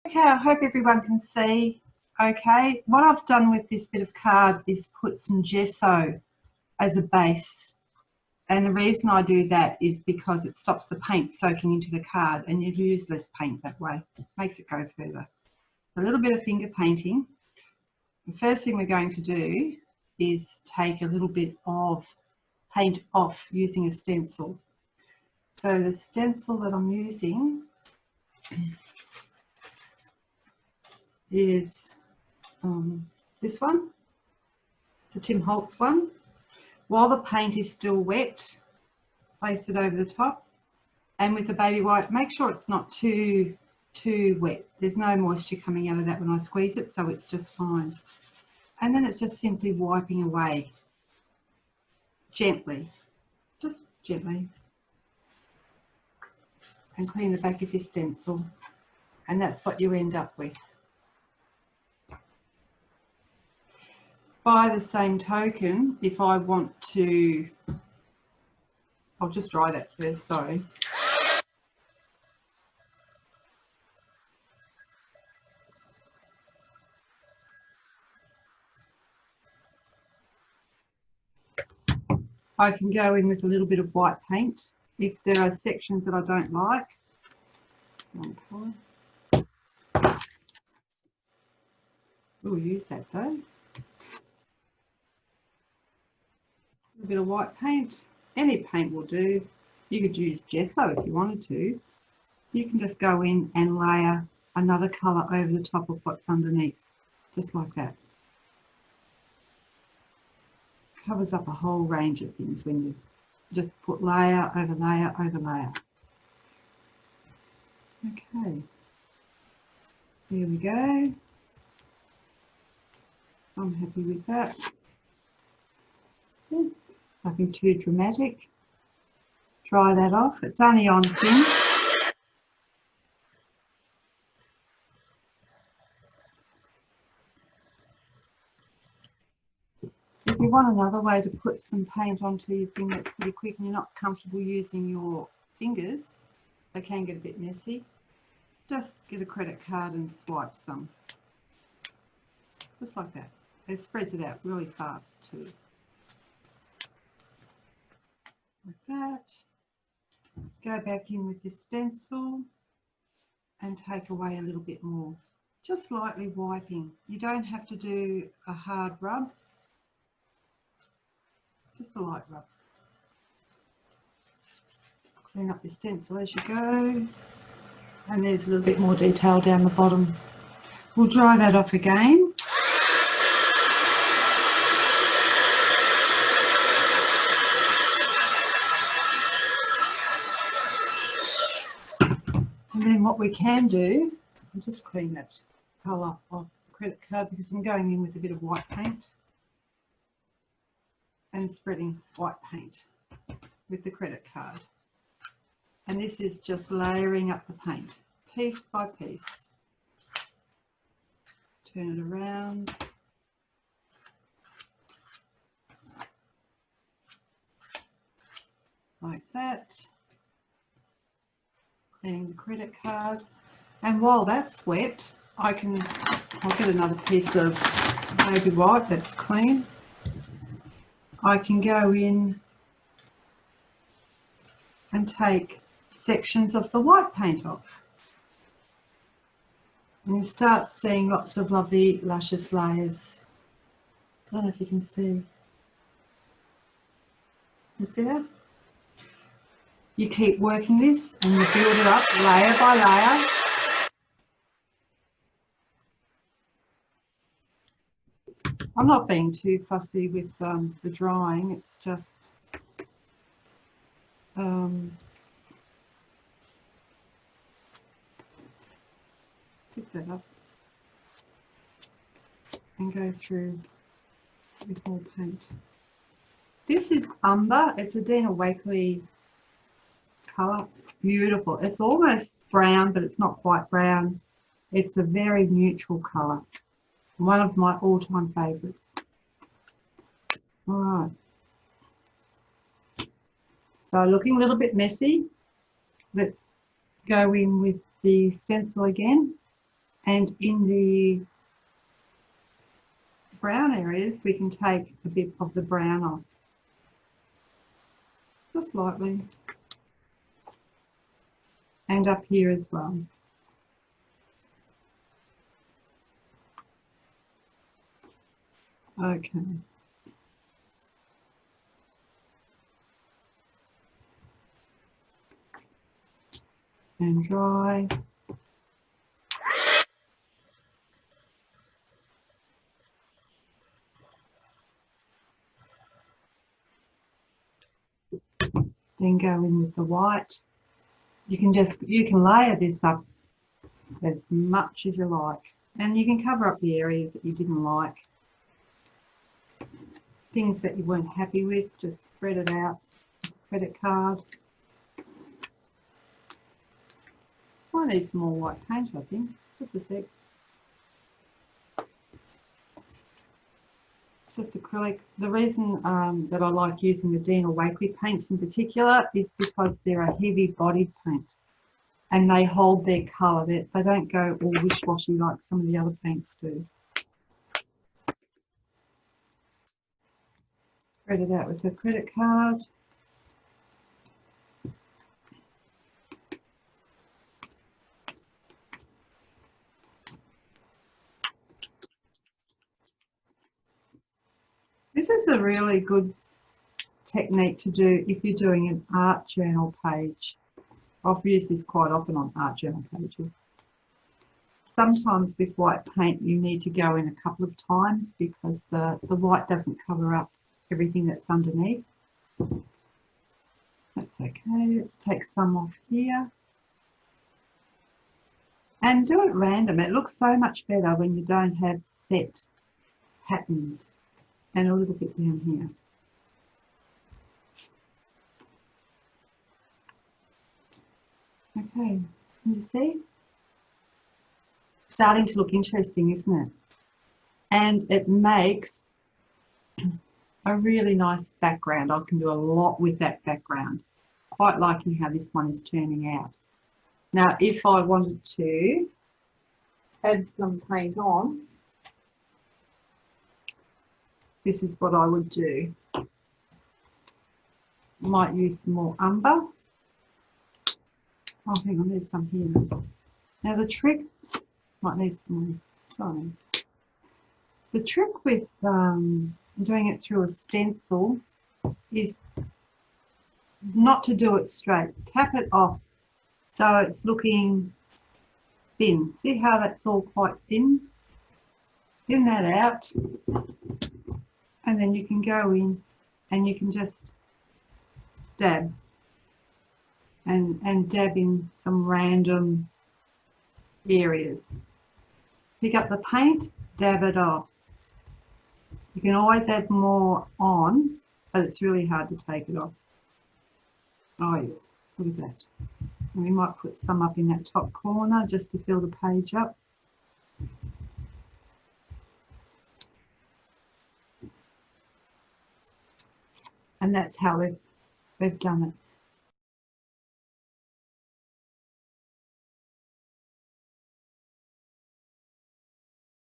Okay, I hope everyone can see. Okay, what I've done with this bit of card is put some gesso as a base. And the reason I do that is because it stops the paint soaking into the card and you use less paint that way. It makes it go further. A little bit of finger painting. The first thing we're going to do is take a little bit of paint off using a stencil. So the stencil that I'm using is this one, the Tim Holtz one. While the paint is still wet, place it over the top, and with the baby wipe, make sure it's not too wet. There's no moisture coming out of that when I squeeze it, so it's just fine. And then it's just simply wiping away gently, just gently, and clean the back of your stencil, and that's what you end up with. By the same token, if I want to, I'll just dry that first, sorry. I can go in with a little bit of white paint if there are sections that I don't like. We'll use that though. A bit of white paint, any paint will do. You could use gesso if you wanted to. You can just go in and layer another colour over the top of what's underneath, just like that. Covers up a whole range of things when you just put layer over layer over layer. Okay, there we go. I'm happy with that. Nothing too dramatic. Dry that off. It's only on thin. If you want another way to put some paint onto your thing that's pretty quick and you're not comfortable using your fingers, they can get a bit messy, just get a credit card and swipe some. Just like that. It spreads it out really fast too. Like that. Go back in with the stencil and take away a little bit more. Just lightly wiping. You don't have to do a hard rub. Just a light rub. Clean up your stencil as you go. And there's a little bit more detail down the bottom. We'll dry that off again. And then what we can do, I'll just clean that colour off the credit card because I'm going in with a bit of white paint and spreading white paint with the credit card. And this is just layering up the paint, piece by piece. Turn it around. Like that. Cleaning the credit card. And while that's wet, I'll get another piece of baby white that's clean. I can go in and take sections of the white paint off. And you start seeing lots of lovely luscious layers. I don't know if you can see. You see that? You keep working this and you build it up layer by layer. I'm not being too fussy with the drying, it's just pick that up and go through with more paint. This is umber, it's a Dina Wakley colour. It's beautiful. It's almost brown, but it's not quite brown. It's a very neutral colour. One of my all-time favourites. All right. So looking a little bit messy. Let's go in with the stencil again And in the brown areas, we can take a bit of the brown off, just lightly. And up here as well. Okay. And dry. Then go in with the white. You can layer this up as much as you like, and you can cover up the areas that you didn't like. Things that you weren't happy with, just spread it out. Credit card. I need some more white paint, I think. Just a sec. It's just acrylic. The reason that I like using the Dina Wakley paints in particular is because they're a heavy bodied paint and they hold their colour. They don't go all wish-washy like some of the other paints do. Spread it out with a credit card. This is a really good technique to do if you're doing an art journal page. I've used this quite often on art journal pages. Sometimes with white paint you need to go in a couple of times because the white doesn't cover up everything that's underneath. That's okay. Let's take some off here. And do it random. It looks so much better when you don't have set patterns. And a little bit down here. Okay, can you see? Starting to look interesting, isn't it? And it makes a really nice background. I can do a lot with that background. Quite liking how this one is turning out. Now, if I wanted to add some paint on, this is what I would do. Might use some more umber. Oh, hang on, there's some here. Now the trick, might need some more, sorry. The trick with doing it through a stencil is not to do it straight. Tap it off so it's looking thin. See how that's all quite thin? Thin that out. And then you can go in and you can just dab and dab in some random areas. Pick up the paint, dab it off. You can always add more on, but it's really hard to take it off. Oh yes, look at that. And we might put some up in that top corner just to fill the page up. And that's how we've done it.